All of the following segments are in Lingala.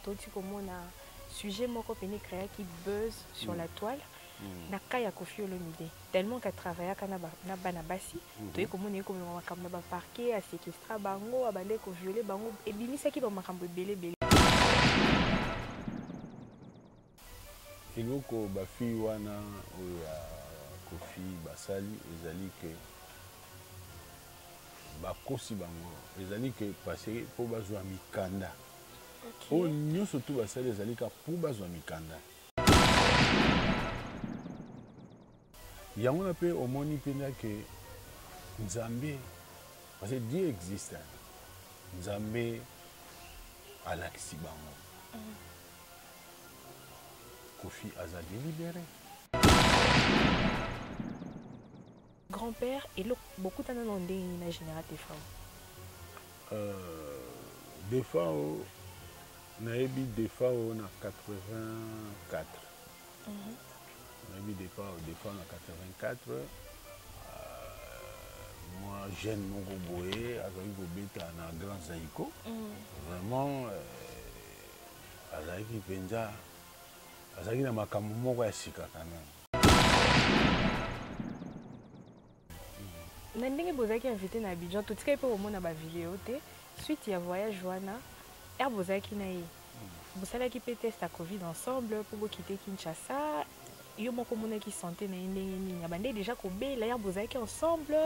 toti komona sujet moko pene créa qui buzz sur la toile na kaya Koffi Olomide tellement qu'à travailler na bana basi toye komona ye komema makambo na ba parquet a séquestra bango abande ko violer bango ebimisaki ba makambo belé eloko bafi wana oya Koffi basali ezali ke bakosi bango ezali ke parce po bazwa mikanda o nyonso tu basali ezali ka po bazwa mikanda yango na pe omoni pena ke Nzambe parce que Dieu existe Nzambe alakisi bango Koffi aza délibéré. Grand-père, et beaucoup de gens ont une génération des femmes. Des fois, on a eu des fois on a 84. On a eu des fois on a 84. Moi, jeune mon boé, avec Gobeta na Grand Zaïko. Vraiment, avec Benja. Azaki na makambo moko ya sika quand même. Na ndenge bozaki invité na Abidjan, tout ce pour mona ba vidéo té suite ya voyage wana bozaki na ye. Bosalaki pe test à Covid ensemble pour quitter Kinshasa. Yo moko mona ki santé na ndenge nini. Abande déjà ko bela bozaki ensemble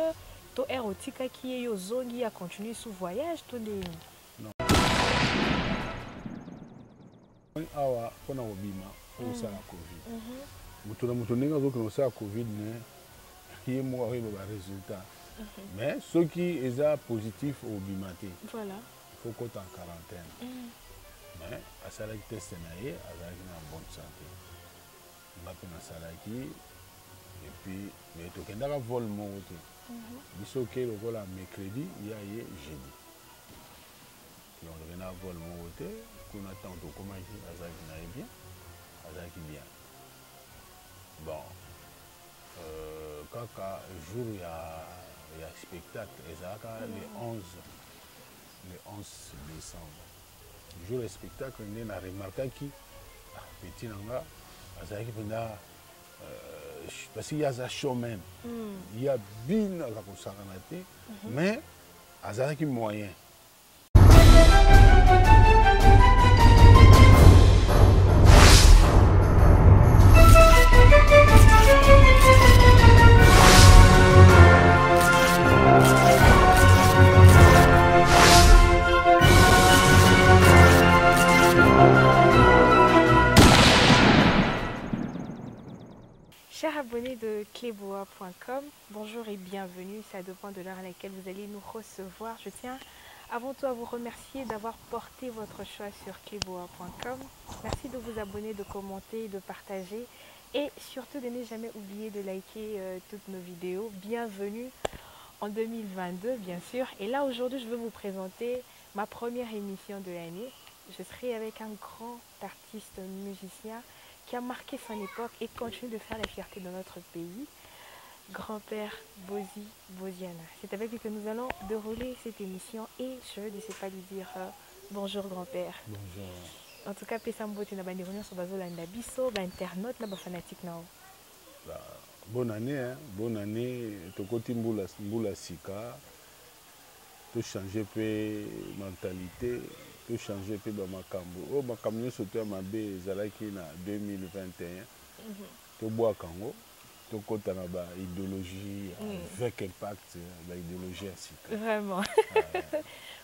to erotika ki yo zongi a continuer sous voyage to de. Non. Awa pona obima au Covid. Mutu na mutu ndenge azoki na Covid ne qui est moi ba résultat. Mais ceux qui sont positifs au bimate. Voilà. Il faut qu'on en quarantaine. Mais à salaki test na ye azaki na bonne santé. Mbappe na salaki et puis mais to kendaka vol mon côté. Biso ke lokola mercredi il y a jeudi. Puis on revient à vol mon côté. Qu'on attend tout comment azaki na bien. Azaki bien. Bon, quand jour il y a spectacle, le 11 décembre. Le jour du spectacle, on a remarqué que petit nanga, azaki penda parce qu'il y a un showman, il y a bien la consagrante, mais azaki moyen. Chers abonnés de cleboa.com, bonjour et bienvenue. Ça dépend de l'heure à laquelle vous allez nous recevoir. Je tiens avant tout à vous remercier d'avoir porté votre choix sur cleboa.com. Merci de vous abonner, de commenter, de partager et surtout de ne jamais oublier de liker toutes nos vidéos. Bienvenue en 2022, bien sûr. Et là, aujourd'hui, je vais vous présenter ma première émission de l'année. Je serai avec un grand artiste musicien qui a marqué son époque et continue de faire la fierté de notre pays, grand-père Bozi Boziana. C'est avec lui que nous allons dérouler cette émission et je ne sais pas lui dire bonjour grand-père. Bonjour. En tout cas, Pesambo, tu n'as pas de sur Bazolanda Bisso, internaute, n'a pas fanatique. Bonne année, hein? Bonne année. Tokoti Mboula Sika, tu changes peu mentalité. Tout changer peu dans ma cambo. Oh, ma camion sauté à ma baie, Zalaki na 2021. Tout bois Kango. Tout côté na ba idéologie avec impact, la idéologie ainsi. Vraiment.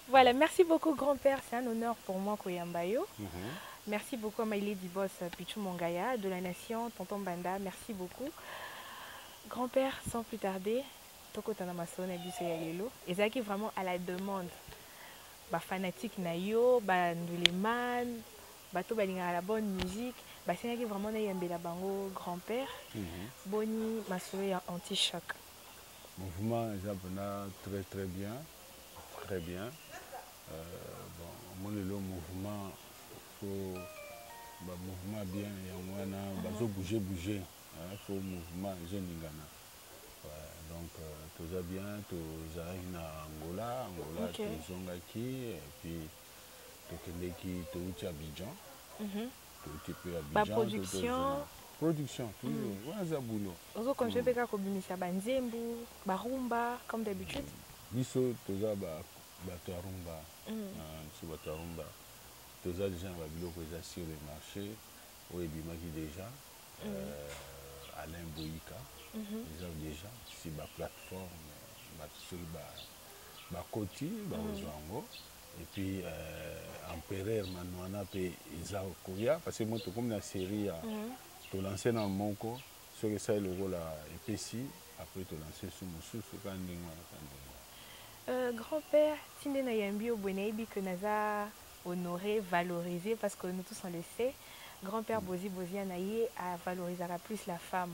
Voilà, merci beaucoup grand-père. C'est un honneur pour moi Koyambayo. Merci beaucoup à Maïlé Dibos Pichou Mongaya de la Nation, Tonton Banda. Merci beaucoup. Grand-père, sans plus tarder, Toko Tanamason et Bissé Yalelo. Et Zaki vraiment à la demande. Ba fanatique na yo, ba nduleman, bato balinga la bonne musique, ba senaki vraiment na yambela bango grand-père. Boni masolo ya anti-choc. Mouvement japonais très bien, très bien. Bon, mon le mouvement faut ba mouvement bien ya wana bazo bouger, faut mouvement jeningana. Donc, tout va bien, tout va en Angola, tout zongaki, et puis tokendeki touti Abidjan. Touti pe Ba Abidjan. production. Production, toujours. Voilà ça boulot. Ozo comme je peux ka kobimisa banzembu, barumba comme d'habitude. Biso toza bato ya rumba. Biso bato ya rumba. Toza déjà ba biloko eza sur le marché. Oyo ebimaki déjà. Alain Boyika. Eza déjà si ba plateforme bato soki bakoti bakozwa yango. Et puis Empereur Manouana pe eza koya parce que moi to comme na série ya to lancer na moko soki ça le rôle epesi après to lancer sur mosusu ka ndenge wana ka ndenge. Grand-père tinde na yambi obonebi que naza honoré, valorisé parce que nous tous on le sait. Grand-père Bozi Anaye a valorisé plus la femme.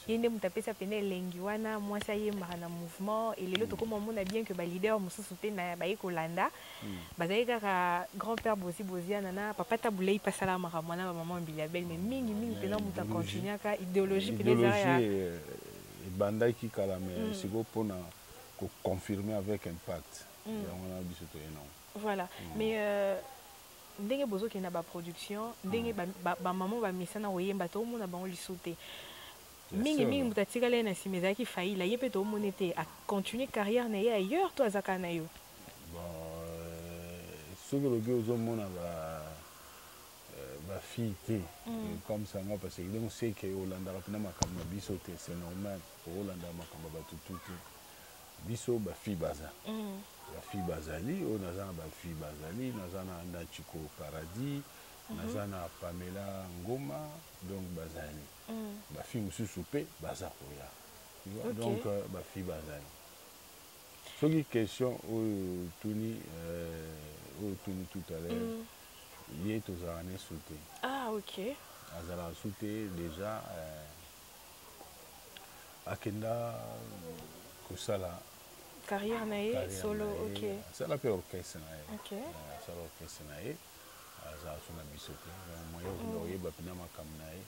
Yende mutapesa pene lengi wana mwasa ye marana mouvement et lelo toko momo na bien que ba leader mususu pe na ba ekolanda. Bazai kaka grand-père Bozi Anana papa tabulei pasala mara mwana ba maman Bilabel mais mingi pena muta continuer ka idéologie pene za ya bandaki kala mais siko pona ko confirmer avec impact. Yango biso to eno. Voilà. Mais ndenge bozo ki na ba production ndenge ba maman ba misana oyemba to mona bango lisute mingi mutatika le na simeza ki faila yepe to monete a continuer carrière na ye ailleurs to azaka na yo bon ce que le gars ozo mona ba fille te comme ça nga parce que donc c'est que Hollanda rapina makambo biso te c'est normal Hollanda makambo ba tutu biso ba fille baza la fille Bazali, on a la fille Bazali, on a Chico Paradis, on a Pamela Ngoma, donc Bazali. Ma fille Moussou Soupé, Bazakoya. Donc, ma fille Bazali. Sur les questions, Tuni tout à l'heure, il est aux années sauté. Ah, ok. Azala sauté déjà, Akenda Kosala. Carrière nae solo ok ça la pe orchestre nae ok ça l'orchestre nae ça sona bisoté moyen oye ba pina makam nae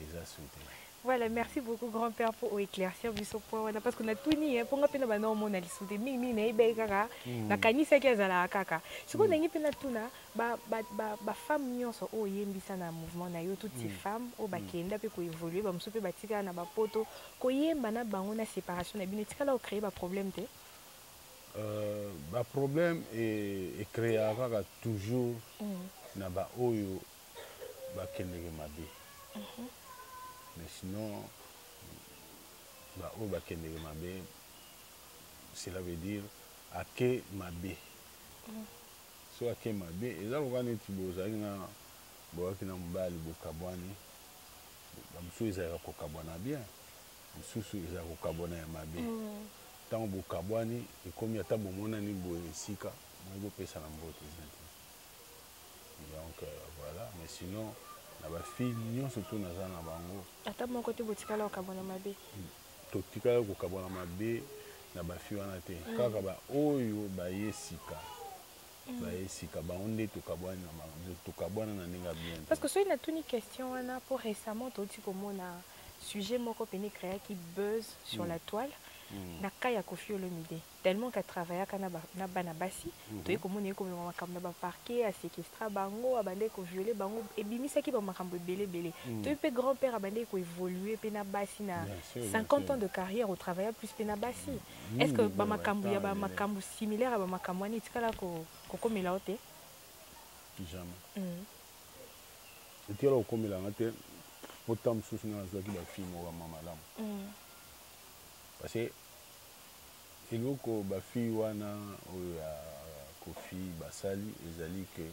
eza sauté. Voilà, merci beaucoup grand-père pour éclaircir biso point parce qu'on a tout ni pour nga pena ba no mona lisouté mingi na ibe kaka na kanisa ki azala kaka siko na ngi pena tuna ba femme nyonso o yembisa na mouvement na yo toutes ces femmes o ba kenda pe ko évoluer ba musupe ba tika na ba poto ko yemba na bango na séparation na bino tika la o créer ba problème te ba problème et créer toujours na ba oyo ba kendeke mabe. Mais sinon, cela veut dire à que ma bé. Soit à que ma bé. Et là, on va nous dire que nous avons Bokabouani. Nous avons Kokabouana bien. Nous avons Kokabouana ma bé. Tant Bokabouani, et comme il y a tant de monde qui est sika, on va payer ça dans le donc voilà. Mais sinon, la fille n'y surtout na za na bango ata mon côté botikala okabona mabe totikala kokabona mabe na ba fille wana te kaka ba oyo ba yesika ba onde tokabwana na ninga bien parce que soit il a tout une question wana pour récemment toti komona sujet moko pene créa qui buzz sur la toile na kaya Koffi Olomide tellement qu'a travaillé na bana basi to komona ko mema makambo ba parquet a séquestra bango abande ko violer bango et bimisa ki ba makambo belé to pe grand-père abande ko évoluer pe na basi na 50 ans de carrière au travail plus pe na basi est-ce que ba makambo ya ba makambo similaire à ba makambo ni tikala ko komela ote jamais et tu as komela ngate autant sous na zo ki ba fille mo mama lam parce que eloko ba fille wana oyo ya Koffi basali ezali que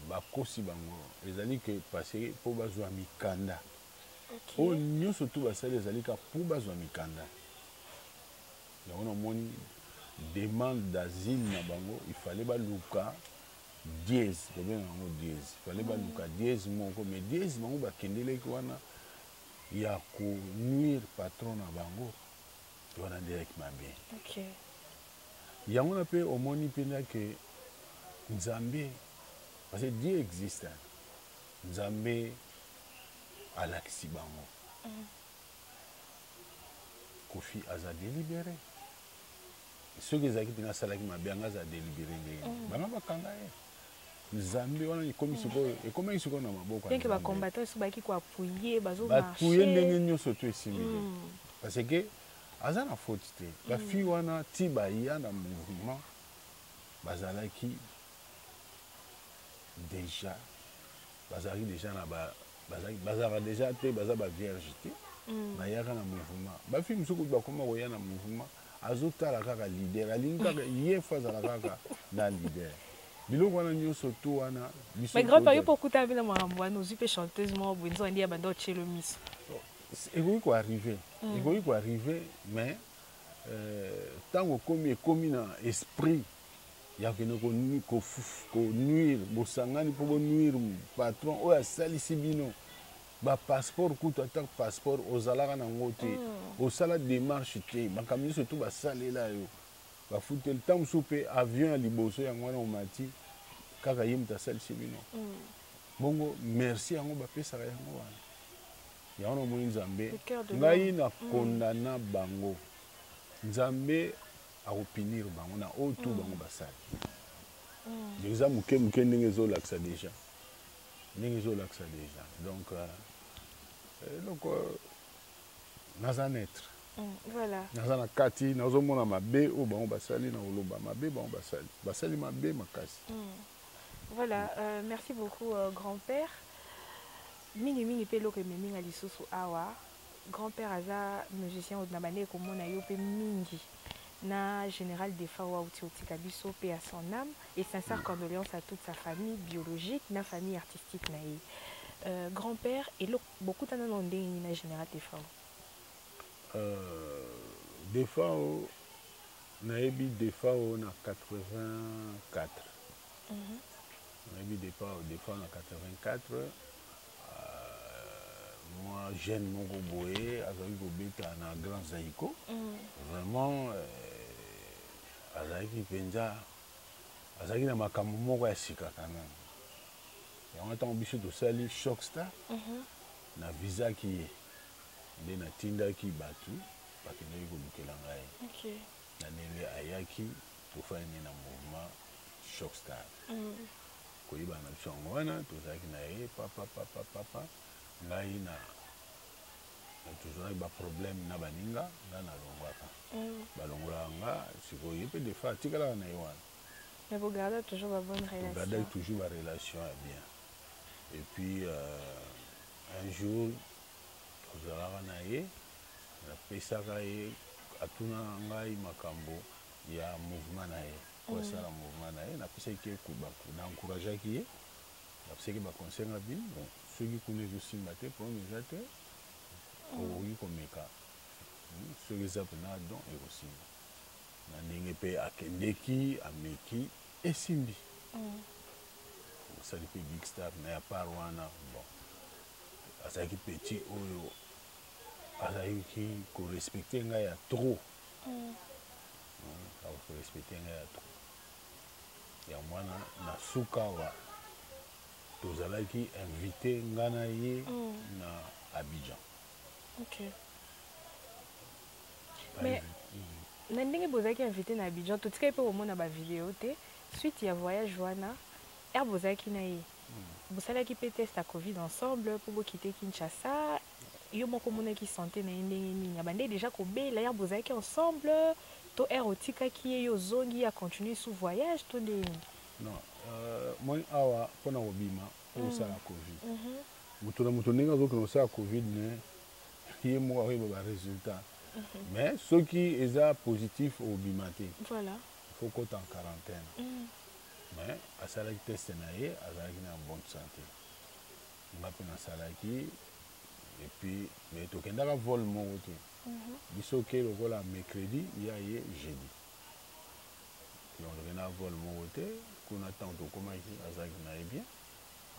bakosi bango ezali que parce que po bazwa mikanda o nyonso tu basali ezali ka po bazwa mikanda donc on moni demande d'asile na bango il fallait baluka dièse problème yango dièse il fallait baluka dièse moko mais dièse bango bakendeleki wana ya ko nuire patron na bango wana direct mabe ok yango na pe omoni pena que Nzambe parce que Dieu existe Nzambe alakisi bango Koffi aza délibéré ceux qui ezalaki mpena asalaki mabe yanga aza délibéré ndenge banga bakanga ye nzambe wana ekomaki sikoyo na maboko que bacombattant so baki koapuye bapuye ndenge nyonso to esimbi te parce que aza na faute te bafille wana ti baya na mouvement bazalaki déjà na bazalaka déjà te baza bavierge te bayaka na mouvement bafille mosuku bakoma koya na mouvement azotala kaka leader alingi kaka ye fo azala kaka na leader biloko wana nyonso to wana mais grand-père pour okuta bina makambo wana ozwi mpe chanteuse moko boye nzonga ndi ya banda otyelo miso ekoki koarrive mais ntango ekomi na esprit ya kende konuire bosangani mpo bonuire patron oyo asalisi bino bapasseport kutu ata passeport ozalaka nango te osala démarche te makambo nyonso to basalela yo bafuteli ntango mosusu mpe avion ya liboso yango wana omati kaka ye moto asalisi bino bongo merci yango bapesaka yango wana yango namoni nzambe ngai nakondana bango nzambe akopinir bango na oyo tu bango basali eza moke ndenge ezolakisa déjà donc naza naître naza na kati nazomona mabe oyo bango basali na koloba mabe bango basali mabe makasi. Voilà, merci beaucoup grand-père. Mingi pe eloko ememi lisusu awa grand-père aza musicien oyo na bande komona yo mpe mingi na général Defa auti otika biso pe à son âme et sincère condoléances à toute sa famille biologique na famille artistique na ye. Grand-père eloko beaucoup tana na ndenge na général Defa Defa nayebi Defa na 84 nayebi Defa na 84 moi jeune moko boye azalaki kobeta na grand zaiko vraiment azalaki mpenza azalaki na makambo moko ya sika quand même yango ntango biso tosali shock star na visaki ye nde natindaki bato bakendaki kolukela ngai na ndenge ayaki tofani na mouvement shock star koyebana na biso yango wana tozalaki na ye papa ngai na tozalaki baproblème na baninga nga nalongwaka balongolaka nga sikoyo ye mpe defa atikalaka na ye wana mais vous gardez toujours la bonne relation. Vous gardez toujours la relation bien. Et puis un jour vous allez na ye na pesaka ye atuna ngai makambo ya mouvement na ye kwa sala mouvement na ye na pesaki ke na encourageaki ye na pesaki ba conseil na bino bon soki kuna ezosimba te problème eza te okoki komeka soki eza mpena don ekosimba na ndenge mpe akendeki ameki esimbi osali mpe big star na ya part wana bon azalaki petit oyo azalaki korespecte ngai ya trop korespecte ngai ya trop ya mwana na suka awa tozalaki invité ngai na ye na Abidjan. Mais na ndenge bozalaki invité na Abidjan totikali mpe komona bavideo te suite ya voyage wana ere bozalaki na ye bosalaki mpe test ya covid ensemble mpo bokite Kinshasa yo moko omonaki santé na ye ndenge nini abande déjà kobela ere bozalaki ensemble to ere otikaki ye yo ozongi ya continue sous voyage to ndeni non moi awa mpona kobima mpo osala covid moto na moto ndenge azokende osala covid ne ye moko akoyeba baresultat mais soki eza positif obima te faut kota en quarantaine mais asalaki test na ye azalaki na bonne santé nga mpe nasalaki et puis mais tokendaka vol moko te biso ke lokola mercredi ya ye jeudi donc tokendaka vol moko te kuna ntango tokomaki azalaki na ye bien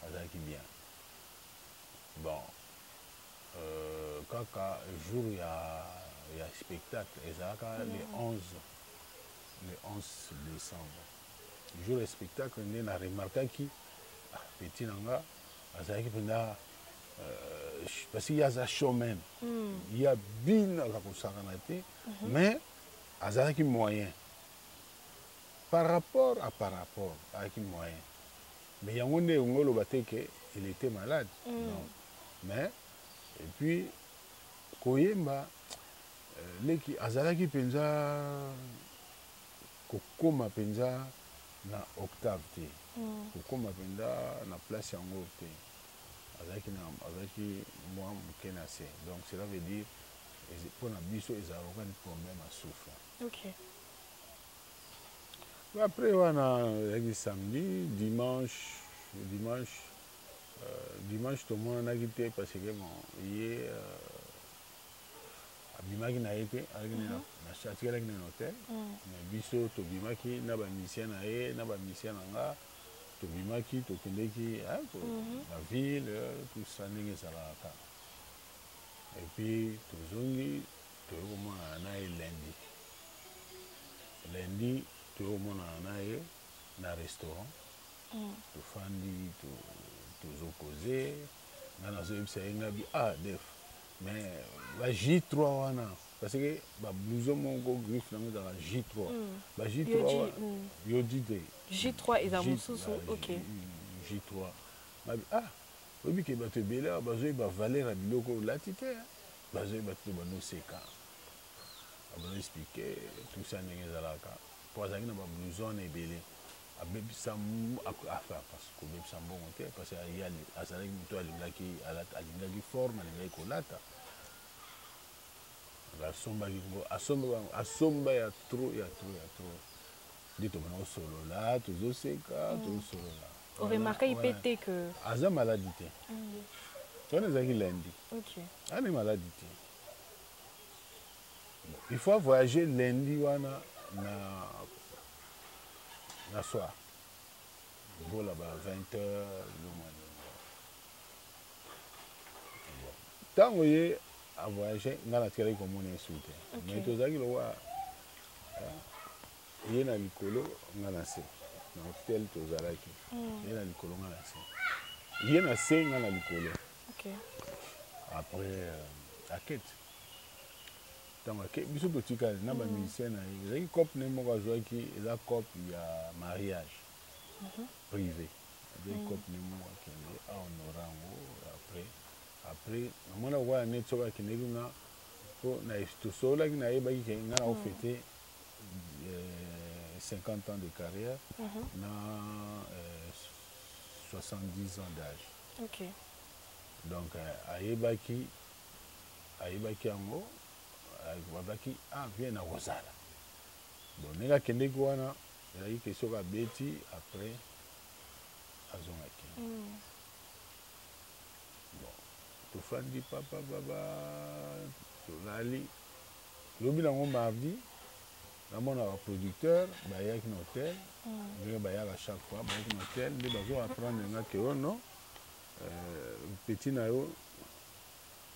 azalaki bien bon kaka jour ya spectacle ezalaka le 11 décembre jour ya spectacle nde na remarkaki petit na nga azalaki mpenza parce que ye aza showman ye abinaka kosakana te mais azalaki moyen par rapport avec une moyen. Mais il y a un il était malade. Non. Mais, et puis, Koyemba, leki azalaki penza kokoma penza na octave te. Kokoma penza na place yango te. Azalaki moi moke na se. Donc cela veut dire pour na biso ezalaka un problème à souffle. OK. Après wana samedi, dimanche tout le monde a quitté parce que bon, hier abimaki na ye te na atikalaki na hotel mais biso tobimaki na bamisien na ye na bamisien na nga tobimaki tokendeki na ville tout ça ndenge ezalaka et puis tozongi toyei komonana na ye lundi toyei komonana na ye na restaurant tofandi tozokoze nga nazoyebisa ye ngabi def mais ba J3 wana parce que ba blouson moko griffe nango ezalaka J3 ba J3 yodi te J3 eza mosusu OK J3 ngabi oyebi ke bato ebele awa bazoyeba valeur ya biloko olati te bazoyeba te banoseka bazoexplike tout ça ndenge ezalaka po azalaki na bablouson wana ebele abebisa kobebisa mbongo te parce que azalaki moto alingaki forme alingaki kolata asomba ya trop nde tomona kosolola tozoseka tozosolola oremarkai mpe te que aza maladi te wana ezalaki lundi ani maladi te il faut voyager lundi wana na soir vola ba 20h ntango ye avoyage nga natikalaki komona ye su te mais tozalaki lokwa ye na likolo nga na se na hotel tozalaki ye na likolo nga na se ye na se nga na likolo après akete ntango biso totikali na bamusicien na ye ezalaki cope ne moko azwaki eza cope ya mariage privé azwaki cope ne moko akende ahonora yango après namona kokoya neti soki akendeki nga mpo tosololaki nayebaki ke nga na ofete 50 ans de carrière na 70 ans d'âge donc ayebaki yango babaki vie na kozala bon ndenge akendeki wana ezalaki ke soki abeti après azongaki bon tofandi papa tolali lobi nango mardi namona baproducteur bayaki na hotel ndenge bayaka chaque fois bayaki na hotel nde bazoapprendre nga ke ono petit na yo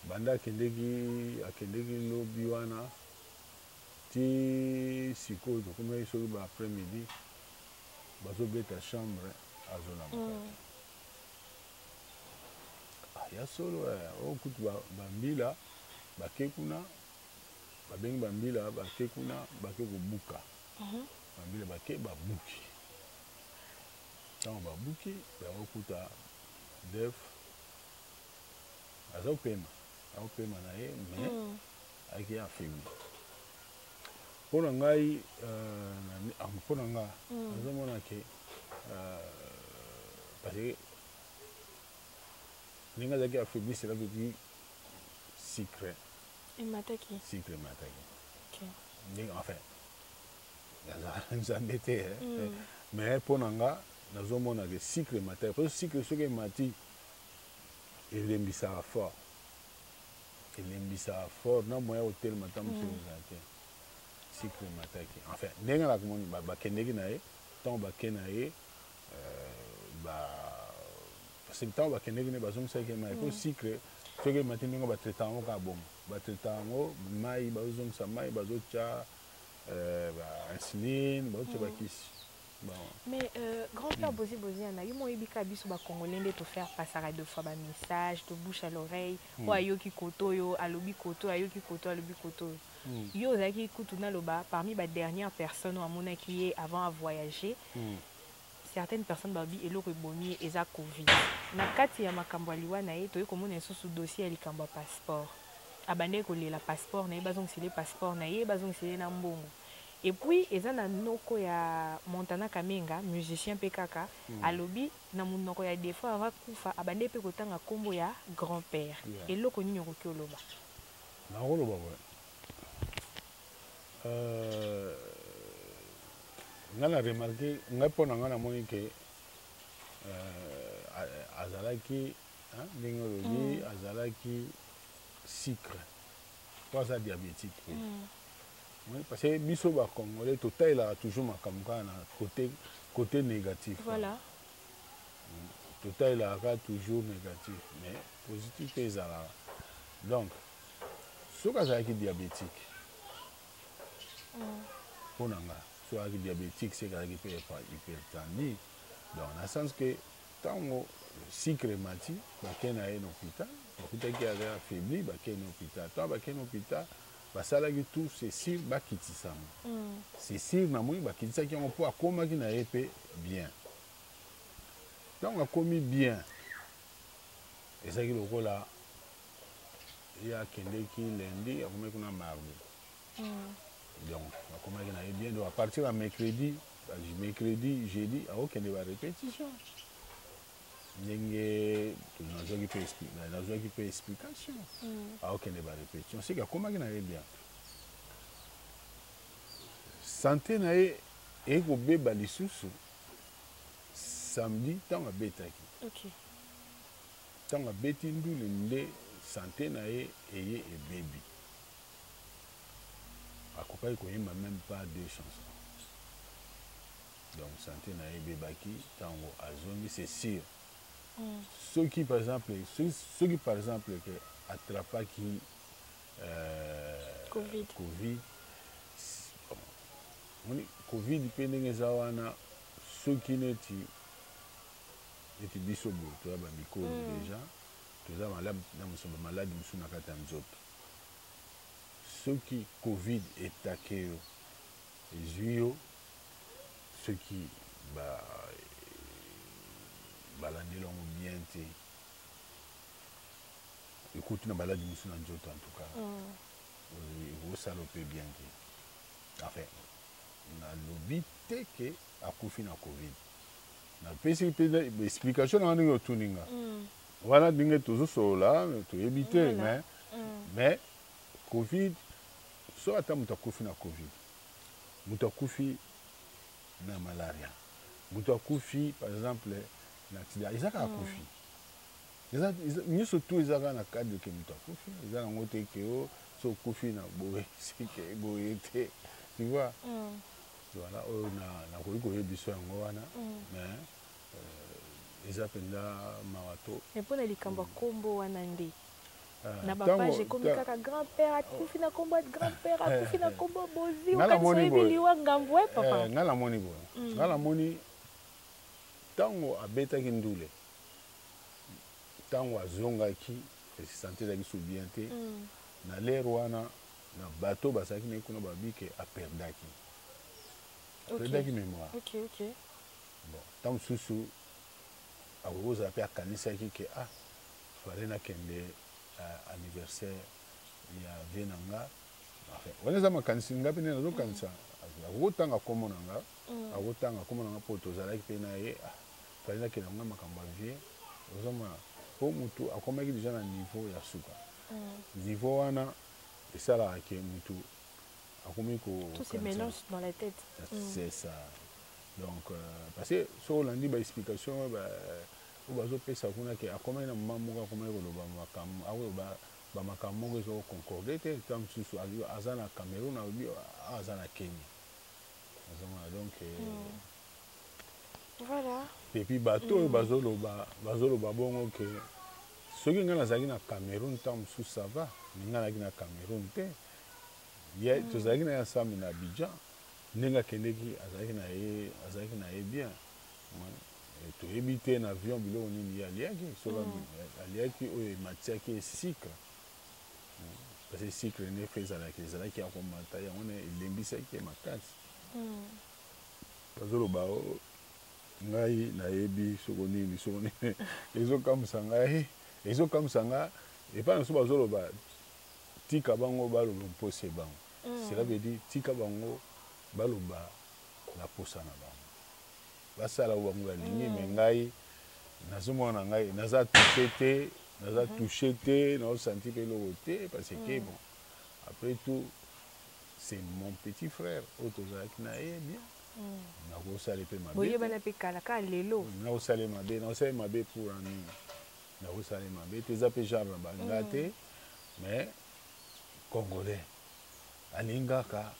banda akendeki lobi wana ti sikoyo tokomaki soki ba après midi bazobeta chambre azolamba ya solo okutu bambila bake kuna babengi bambila bake kuna bake kobuka bambila bake babuki ntango babuki bakokuta def azopema na ye mais ayaki affaibli mpo na ngai mpo na nga azomona ke parce que ndenge azalaki affaibli cela veut dire sucre emataki ndenge enfin nzambe te mais mpo na nga nazomona ke sucre emataki parce que sucre soki emati elembisaka fort na moya kotelema ta mosusu ezala te sucre emataki enfin ndenge nakomoni bakendeki na ye ntango bake na ye parce que ntango bakendeki ne bazongisaki mai po sucre soki emati ndenge batraita yango kaka bongo batraita yango mai bazozongisa mai bazotya insuline bazotya bakisi Bon. Mais grand-père Bozi Bozi, on a eu mon ebika biso ba congolais de te faire passer deux fois ba message, de bouche à l'oreille, ou ayo ki koto yo, alobi koto, ayo ki koto, alobi koto. Yo zaki kutuna loba parmi ba dernières personnes ou amona qui est avant à voyager. Certaines personnes babi eloko eboni eza Covid. Na kati ya makambo aliwa na ye to ko mona sous dossier ya likambo passeport. Abande ko lela passeport na ye bazong sile passeport na ye bazong sile na mbongo. Et puis ezana noko ya Montana Kamenga musicien PKK alobi na munoko ya des fois ava kufa abande pe kotanga kombo ya grand-père. Eloko nini ko kioloba. Na koloba ouais. Ngana remarqué ngapona ngana moni ke azalaki ndenge olobi azalaki sucre to aza diabétique parce que biso ba congolais totalela toujours makambo kaka na côté négatif voilà totalela toujours négatif mais positif pe ezalaka donc soki azalaki diabétique mpona nga soki azalaki diabétique soki azalaki mpe hypertendie donc na sens que ntango sucre emati bakei na ye na hôpital bakutaki aza affaibli bakei na hôpital ntango bakei na hôpital basalaki tout ceci bakitisanga ceci namoni bakitisaki yango mpo akomaki na ye mpe bien ntango akomi bien ezalaki lokola ye akendeki lundi akomaki kuna mardi donc akomaki na ye bien donc à partir ya mercredi jeudi akokende barépétition ndenge nazwaki mpe explication akokende barépétition seki akomaki na ye bien santé na ye ekobeba lisusu samedi ntango abetaki ntango abeti ndule nde santé na ye eye ebebi akokaki koyemba même pas 2 chansons donc santé na ye ebebaki ntango azongi c'est sûr soki par exemple ke atrapaki covid covid mpe ndenge eza wana soki neti biso boye toza bamikolo déjà toza bamaladi mosusu na kati ya nzoto soki covid etake yo ezwi yo soki balandeli yango bien te ekuti na baladi mosusu na nzoto en tout cas ekosala mpe bien te enfin nalobi te ke akufi na covid napesi mpe explication nanga ndenge otuninga wana ndenge tozosolola toyebi te mais covid so ata moto akufi na covid moto akufi na malaria moto akufi par exemple na accident eza kaka akufi nyonso tu eza kaka na cadre ke moto akufi eza nango te ke o so okufi na boye sike boye te tu vois voilà oyo nakoki koyebiso yango wana mais eza mpenza mawa to mpona likambo ya kombo wana nde na bapage ekomi kaka grand-père akufi na kombo ya grand-père akufi na kombo bozi okanisoyebi liwa ngambo e papa ngai namoni boye ngai namoni ntango abetaki ndule ntango azongaki santé ezalaki so bien te na lere wana na bato bazalaki naye kuna babike aperdaki mémoire bon ntango mosusu akoki kozala mpe akanisaki ke fale nakende anniversaire ya vie na nga wana eza makanisi nga mpe nde nazokanisa akokotanga kombo na nga akotanga kombo na nga mpo tozalaki mpe na ye fale nakende nga makambo ya vie ozomona mpo motu akomaki deja na niveau ya suka niveau wana esalaka ke motu akomi tout se mélange dans la tête c'est ça donc parce que so olandi baexplication oyo bazopesa kuna ke akomaki na moma moko akomaki koloba bamakambo moko ezokoncorde te ntango mosusu aza na Cameroun alobi aza na Kenya azomona donc voilà epuis bato oyo bazoloba bongo ke soki ngai nazalaki na Cameroun ntango mosusu ça va mais ngai nazalaki na Cameroun te tozalaki na ye ensemble na Abidjan ndenge akendeki azalaki na ye bien. Toyebi te na avion biloko nini ye aliaki soki aliaki oyo ematiaki ye sucre parce que sucre nde fe ezalaki ya komata yango ne elembisaki ye makasi bazoloba ngai nayebi soko nini ezokamwisa nga epai na so bazoloba tika bango baloba mposa ebango cela veut dire tika bango baloba na posa na bango basala oyo bango balingi me ngai nazomona ngai naza touché te naosanti mpe eloko te parce que bon après tout c'est mon petit frère oyo tozalaki na ye bien nakosala mpe nakosala mabe pour ani nakosala mabe te eza mpe genre na banga te mais congolais alingaka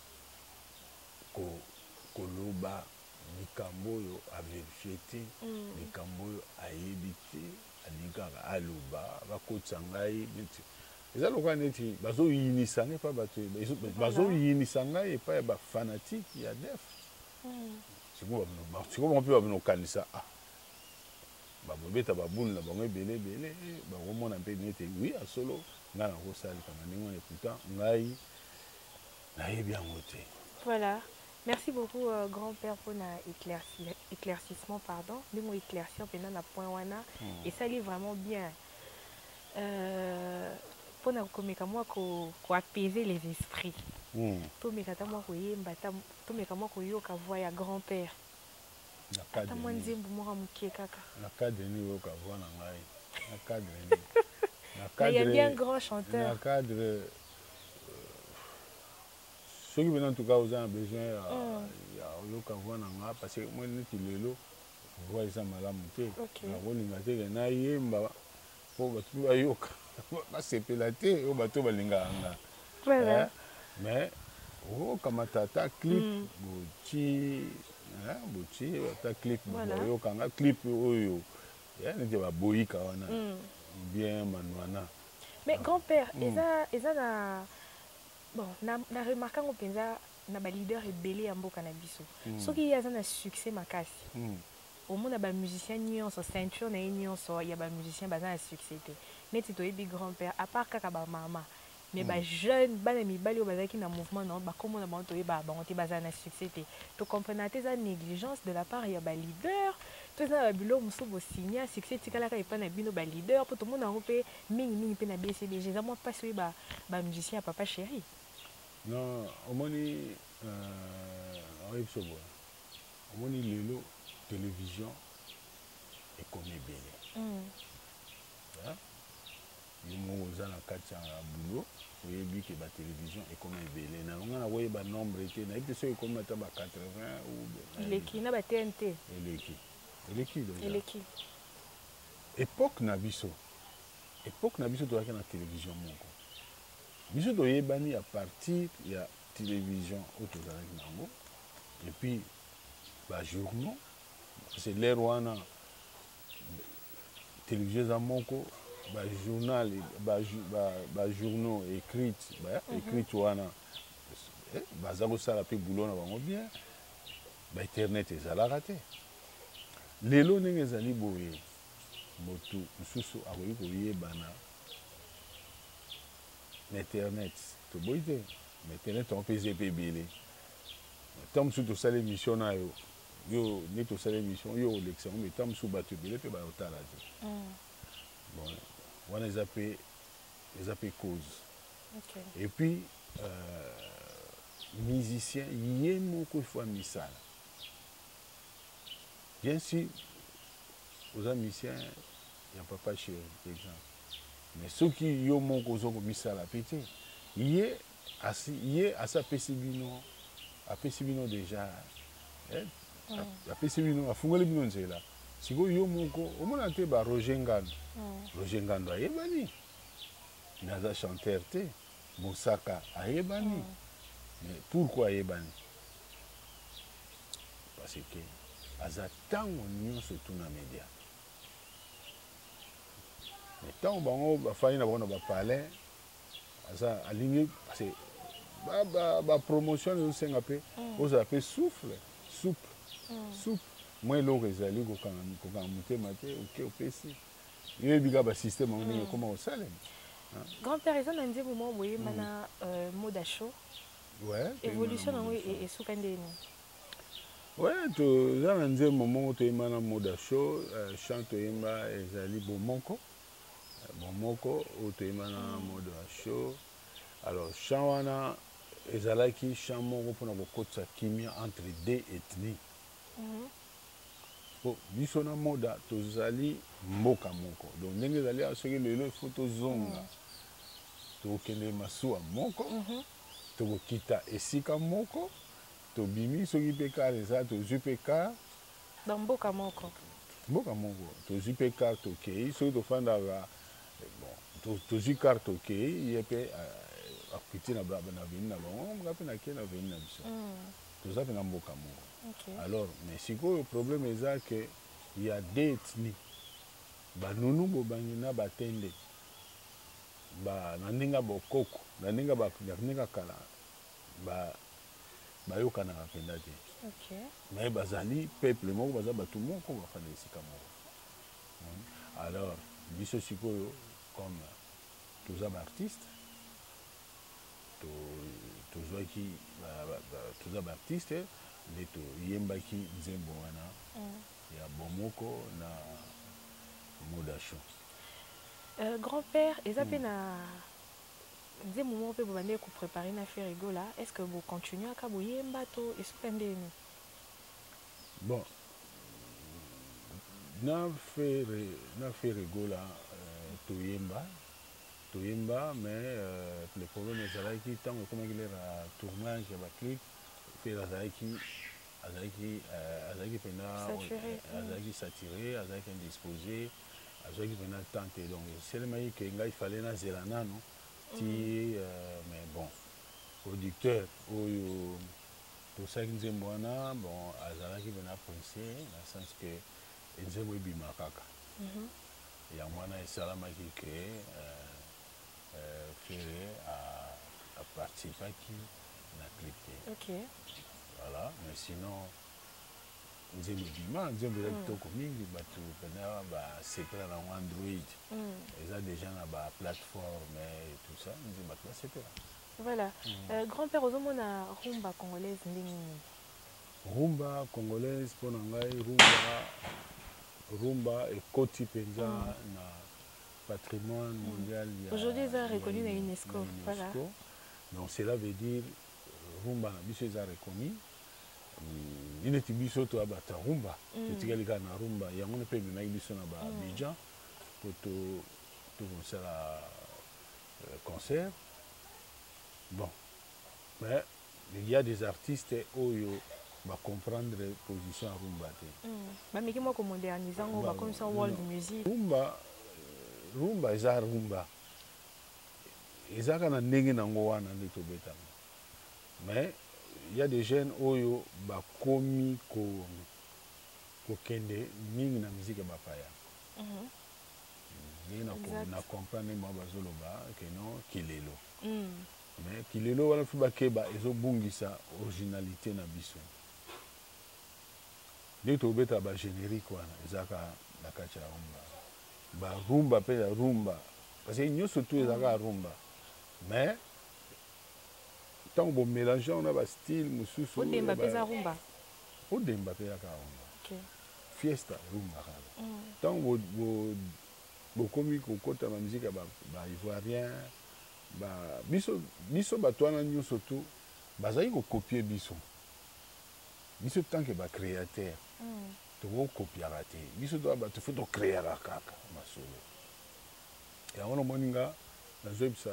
koloba likambo oyo averifie te likambo oyo ayebi te alingaka aloba bakotisa ngai neti eza lokola neti bazoyinisa ngai epai bato bazoyinisa ngai epai ya bafanatike ya def sikoyo bango mpe babino kokanisa babobeta babule na bango ebele ebele bakomona mpe neti wi asolo ngai nakosala likambo ndenge wana pourtant ngai nayebi yango te. Voilà. Merci beaucoup, grand-père, pour l'éclaircissement, pardon. Nous m'ont éclairci pendant la point wana. Et ça allait vraiment bien. Pour nous, comme moi, apaiser les esprits. Tout mes kata moi koye mbata, tout mes kama koyo ka voya grand-père. Ata moi nzembo mora mukie kaka. Na cadre ni yo ka voya na ngai. Na cadre ni. Mais il y a bien un grand chanteur. Na cadre ceux qui viennent en tout cas aux gens besoin ya voix nanga parce que moi neti lelo voix eza malamu te nakolinga te na yemba po bato bayoka basepela te oyo bato balingaka nga mais okamata ata clip boti ata clip boyokanga clip oyo neti baboyika wana bien manwana. Mais grand-père eza na bon, na remarqué que na ba leader rebelle ya mboka na biso. Soki ya za na succès makasi. Au monde ba musicien nyonso ceinture na nyonso ya ba musicien ba na succès te. Neti to yebi grand-père à part kaka ba mama. Mais ba jeune bana mibali o bazaki na mouvement na ba komo na ba to yeba ba onti ba na succès te. To comprenez tes négligence de la part ya ba leader. To za ba bilo muso bo signer succès tikala ka epa na bino ba leader pour tout monde na rope mingi pe na BCDG. Ça moi pas so ba musicien papa chéri. Non, omoni omoni lelo télévision ekomi ebele yo moko oza na kati ya bulo oyebi ke batélévision ekomi ebele na longa na koyeba nombre te nayebi te soki ekomi ata ba 80 eleki na ba TNT eleki époque na biso tozalaki na télévision moko biso toyebani à partir ya télévision oyo tozalaki nango et puis bajournaux c'est l'air wana télévision eza moko bajournal bajournaux écrite wana baza kosala mpe boulot na bango bien bainternet ezalaka te lelo ndenge ezali boye moto mosusu akoki koyebana internet toboyi te internet yango mpe eza epe ebele ntango mosusu tosala émission na yo nde tosala émission yo olekisa yango me ntango mosusu bato ebele mpe bayotala te bon wana eza mpe cause et puis musicien ye moko ifo misala bien sûr oza musicien ya papa chéri par exemple mais soki yo moko oza komisala mpe te ye asi apesi bino déjà apesi bino afungoli bino nzela sikoyo yo moko omona te ba Roger Ngando ayebani naza chanteur te Mosaka ayebani mais pourquoi ayebani parce que aza ntango nyonso tuna média mais ntango bango bafandi na bango na bapalais aza alingi parce que promotion ezosenga mpe ozala mpe souple souple mwa eloko ezali kokanga motema te oke opesi yoyebi kaka basystème yango ndenge ekóma kosalema. Grand-père, eza na nzembo moko boyemba na Moda Show. Évolution nango esuka ndeni? toza na nzembo moko toyemba na Moda Show. Chant toyemba ezali bomoko oyo toyemba na Moda Show. Alors chant wana ezalaki chant moko mpona kokotisa kimia entre deux ethnies. Biso na Moda tozali mboka moko, donc ndenge ezali soki lelo ifo tozonga tokende masuwa moko tokokita esika moko tobimi soki mpe kar eza tozwi mpe kar mboka moko tozwi mpe kar tokei soki tofandaka tozwi kar tokei ye mpe akiti na veni na bango nga mpe nakei na veni na biso toza mpe na mboka moko. Alors mais sikoyo problème eza ke ya deux ethnies banunu bobangi na batende na ndenge ya bokoko na ndenge kala bayokanaka mpenza te. Mais bazali peuple moko baza bato moko bafanda esika moko. Alors biso sikoyo comme toza baartiste toza baartiste nde toyembaki nzembo wana ya bomoko na Moda Show. Grand-père, eza mpe na nzembo moko mpe bobandeki koprépare na Ferrigo la, est-ce que bocontinue aka boyemba to esuka ndeni? Bon na Ferrigo la toyemba mais le problème ezalaki ntango ekomaki lera tournage ya baclip mpe azalaki mpena azalaki saturé azalaki indisposé azwaki mpena temps te, donc eselemaki ke ngai fale nazela nano ti mais bon producteur oyo tosalaki nzembo wana bon azalaki mpena pressé na sens ke nzembo ebima kaka yango wana esalamaki ke Ferré aparticipaki na clip te. Voilà, mais sinon nzembo ebima nzembo eza kitoko mingi bato mpena basepela nango Android eza déjà na baplateforme et tout ça nzembo bato basepela. Voilà. Grand-père ozomona rumba congolaise ndenge nini? Rumba congolaise mpona ngai rumba ekoti mpenza na patrimoine mondial. Aujourd'hui, ils sont reconnus dans l'UNESCO. Voilà. Donc cela veut dire rumba na biso eza reconnu. Ineti biso to abata rumba. Totikali kaka na rumba yango mpe ebimaki biso na Abidjan po tokosala concert. Bon, mais il y a des artistes oyo va comprendre position à rumba te. Mais qui moi comme moderniser on va comme ça world music. Rumba eza rumba ezaka na ndenge nango wana nde tobetanga, mais il y a des jeunes oyo bakomi kokende mingi na musique ya bapaya ndenge na comprendre mwa bazoloba ke non kilelo mais kilelo wana fi bakeba ezobungisa originalité na biso nde tobeta bagénérique wana ezaka na kati ya rumba barumba mpe ya rumba parce que nyonso tu ezalaka rumba mais ntango bomélange on a bastyle mosusu odemba mpe eza rumba fiesta rumba kaka ntango bokomi kokota na musique ya baivoirien biso bato wana nyonso tu bazali kokopie biso tanke bacréateur tokokopiaka te biso to bato fo tocréaka kaka masolo yango nomoni nga nazoyebisa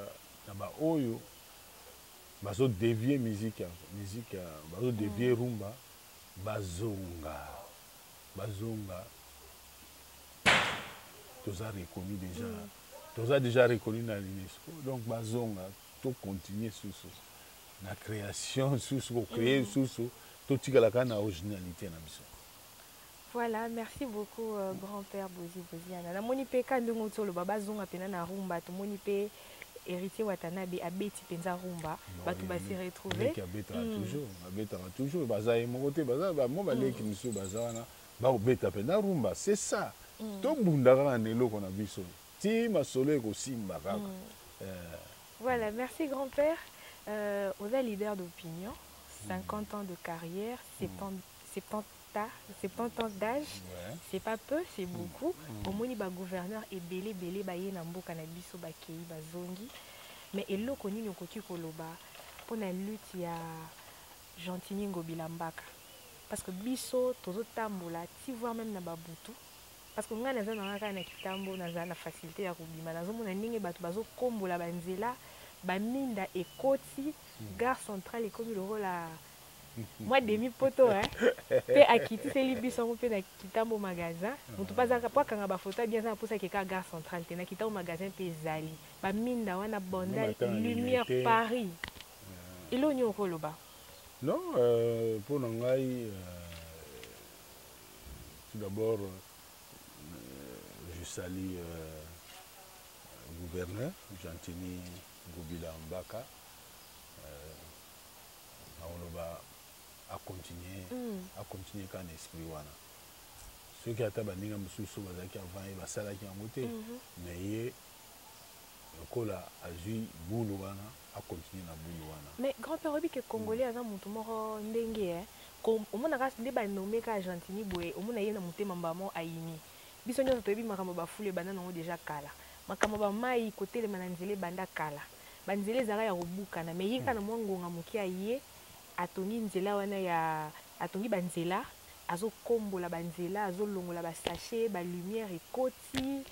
na baoyo bazodevie musique bazodevie rumba bazonga toza reconnu déjà toza déjà reconnu na l'UNESCO donc bazonga tocontinue susu na création susu kocréer susu totikalaka na originalité na biso. Voilà, merci beaucoup grand-père Bozi Boziana. Na moni pe ka ndongo tolo baba zonga pena na rumba to moni pe héritier Watanabe abeti penza rumba bato basi retrouver abetaka toujours baza ye moko te baza bamo baleki misu baza wana baobeta penza rumba c'est ça tobundaka na eloko na biso ti masolo ekosimba kaka. Voilà, merci grand-père. On est leader d'opinion, 50 ans de carrière, 70 ans d'âge, c'est pas peu, c'est beaucoup. Au moins, il y a gouverneur et belé, baye na mboka na biso bakei bazongi. Mais eloko nini okoki koloba pour la lutte ya Gentini Ngobila Mbaka. Parce que biso tozo tambola, ti voir même na babutu. Parce que nga naza na kaka na kitambo naza na facilité ya kobima. Nazo mona ndenge bato bazo kombola banzela, baminda ekoti, gare centrale ekomi loko la moi demi poto hein pe akiti seli biso mo pe na kitambo magasin mutu pazaka po kanga ba photo bien ça pour ça que gare centrale te na kitambo magasin pe zali ba minda wana bonda lumière Paris ilo nyo koloba non pour ngai tout d'abord je salue gouverneur Gentini Ngobila Mbaka à continuer quand esprit wana ceux qui attendent baninga mususu bazaki avant et basalaki yango te mais ye lokola azui bulu wana a continuer na bulu wana. Mais grand-père obi que congolais aza mutu moko ndenge omona kasi nde banome ka Gentini boye omona ye na motema mbamo ayini biso nyonso toyebi makambo bafule banda nango deja kala makambo bamai kotelema na nzela banda kala banzela ezalaka ya kobukana mais ye kana mwa ngonga moke aye atongi nzela wana ya atongi banzela azokombola banzela azolongola basachet balumière ekoti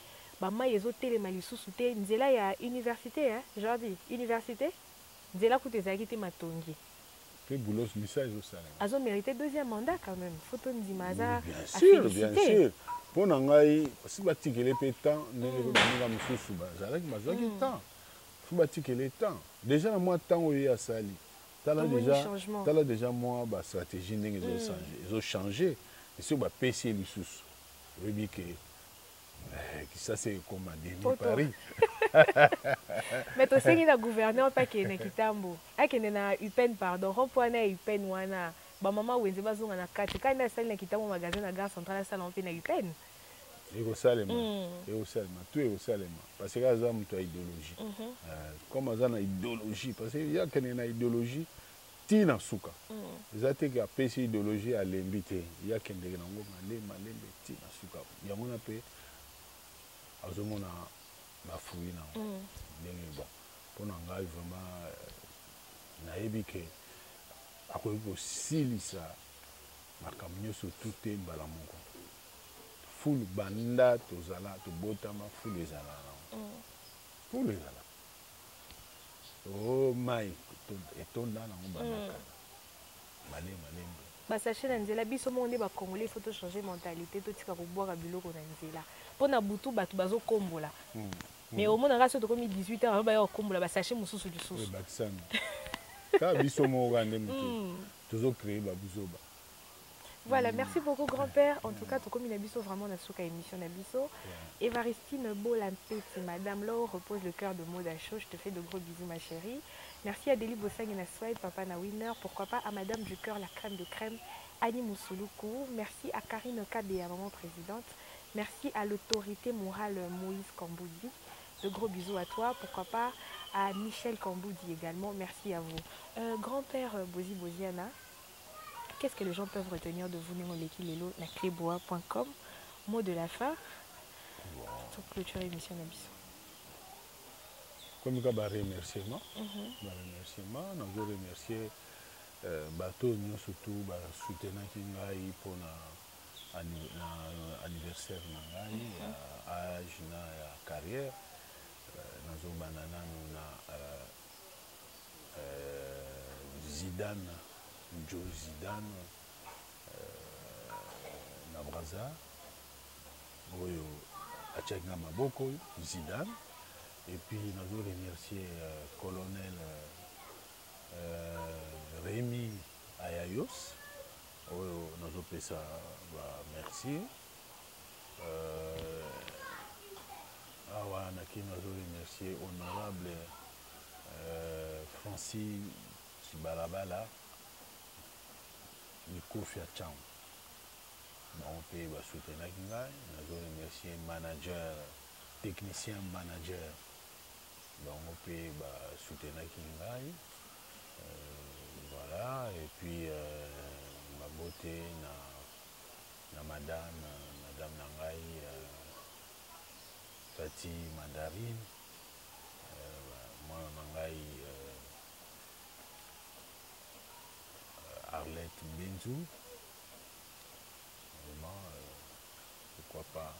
bamai ezotelema lisusu te nzela ya université hein Jordi université nzela kutu ezalaki te matongi pe boulos misa ezosala azo mérité deuxième mandat quand même photo ndima aza bien sûr mpo na ngai si batikele mpe temps ndenge baninga mosusu bazalaki temps fo batikele temps déjà na mwa temps oyo asali tala déjà moi ba stratégie ndenge ezo changer et sur ba PC lisusu oyebi que ça c'est comme à Paris mais to sengi na gouverneur pa ke na kitambo akende na UPN pardon rond-point na UPN wana ba mama wenze bazonga na kati kana sali na kitambo magasin na gare centrale sala mpe na UPN ekosalema tout ekosalema parce que aza mutu ya idéologie comme aza na idéologie parce que yakende na idéologie tina suka eza te ke apesi idéologie alembi te yakendeke nango malembe tina suka yango na mpe azomona bafui nango ndenge bon mpo na ngai vraiment nayebi ke akoki kosilisa makambo nyonso tu te mbala moko fulu banda tozala tobotama fulu ezala nango fulu ezala o mai etonda nango bandaka malembe basachet na nzela biso moko nde bacongolais faut changer mentalité totika kobwaka biloko na nzela mpo na butu bato bazokombola mais omonaka so tokomi 18 heures baya kokombola basachet mosusu lisusu bakisana kaka biso moko kande motu tozocrée babuzoba. Voilà, merci beaucoup grand-père. En tout cas, tu comme Nabiso vraiment dans cette émission Nabiso. Évaristine Bolampeti, madame, là où repose le cœur de Modacho. Je te fais de gros bisous ma chérie. Merci à Deli Bossang et Naswai, papa na winner. Pourquoi pas à madame du cœur, la crème de crème, Annie Moussouloukou. Merci à Karine Kabea, maman présidente. Merci à l'autorité morale Moïse Kamboudi. De gros bisous à toi. Pourquoi pas à Michel Kamboudi également. Merci à vous. Grand-père Bozi Boziana. Qu'est-ce que les gens peuvent retenir de vous, Némoleki na cléboa.com. Mot de la fin pour clôturer l'émission Nabiso. Comme il y a des remerciements, nous remercier bateau, surtout soutenant qui nous pour l'anniversaire, âge, carrière. Nous avons Zidane. Joe Zidane na Braza oyo achakina maboko Zidane et puis nous remercier colonel Rémi Ayayos oyo nous pesa merci awa naki nous remercier honorable Francis Kibalabala, Kofi Acham. On peut soutenir Kingai. Nous remercier manager, technicien manager. On peut soutenir Kingai. Voilà. Et puis ma beauté na madame Nangai Tati Mandarine. Moi Nangai Arlette Benzou. Vraiment, pourquoi pas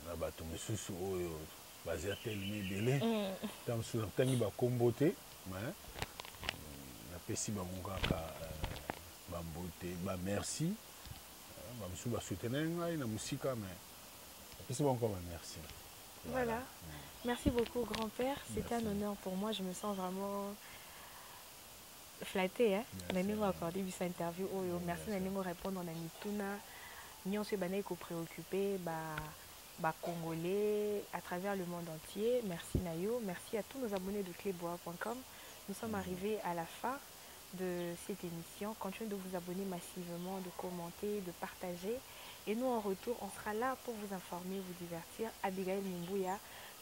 na bato mosusu oyo baza tellement ebele ntango mosusu natangi bakombo te mais napesi bango kaka bambote bamerci bamosusu basoutenir ngai na mosika mais napesi bango kaka bamerci. Voilà. Merci beaucoup, grand-père. C'était un honneur pour moi. Je me sens vraiment flattée. Hein? Merci. Accordé cette interview. Oh, merci de répondre à Mituna. Nous sommes préoccupés Congolais à travers le monde entier. Merci Nayo. Merci à tous nos abonnés de clebois.com. Nous sommes arrivés à la fin de cette émission. Continuez de vous abonner massivement, de commenter, de partager. Et nous, en retour, on sera là pour vous informer, vous divertir. Abigail Moumbouya,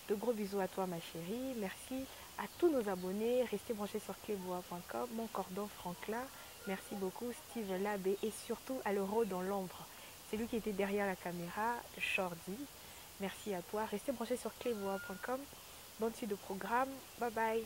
de gros bisous à toi, ma chérie. Merci à tous nos abonnés. Restez branchés sur clebois.com. Mon cordon Franklin. Merci beaucoup, Steve Labé. Et surtout à l'euro dans l'ombre. C'est lui qui était derrière la caméra, Shordy. Merci à toi. Restez branchés sur clebois.com. Bonne suite de programme. Bye bye.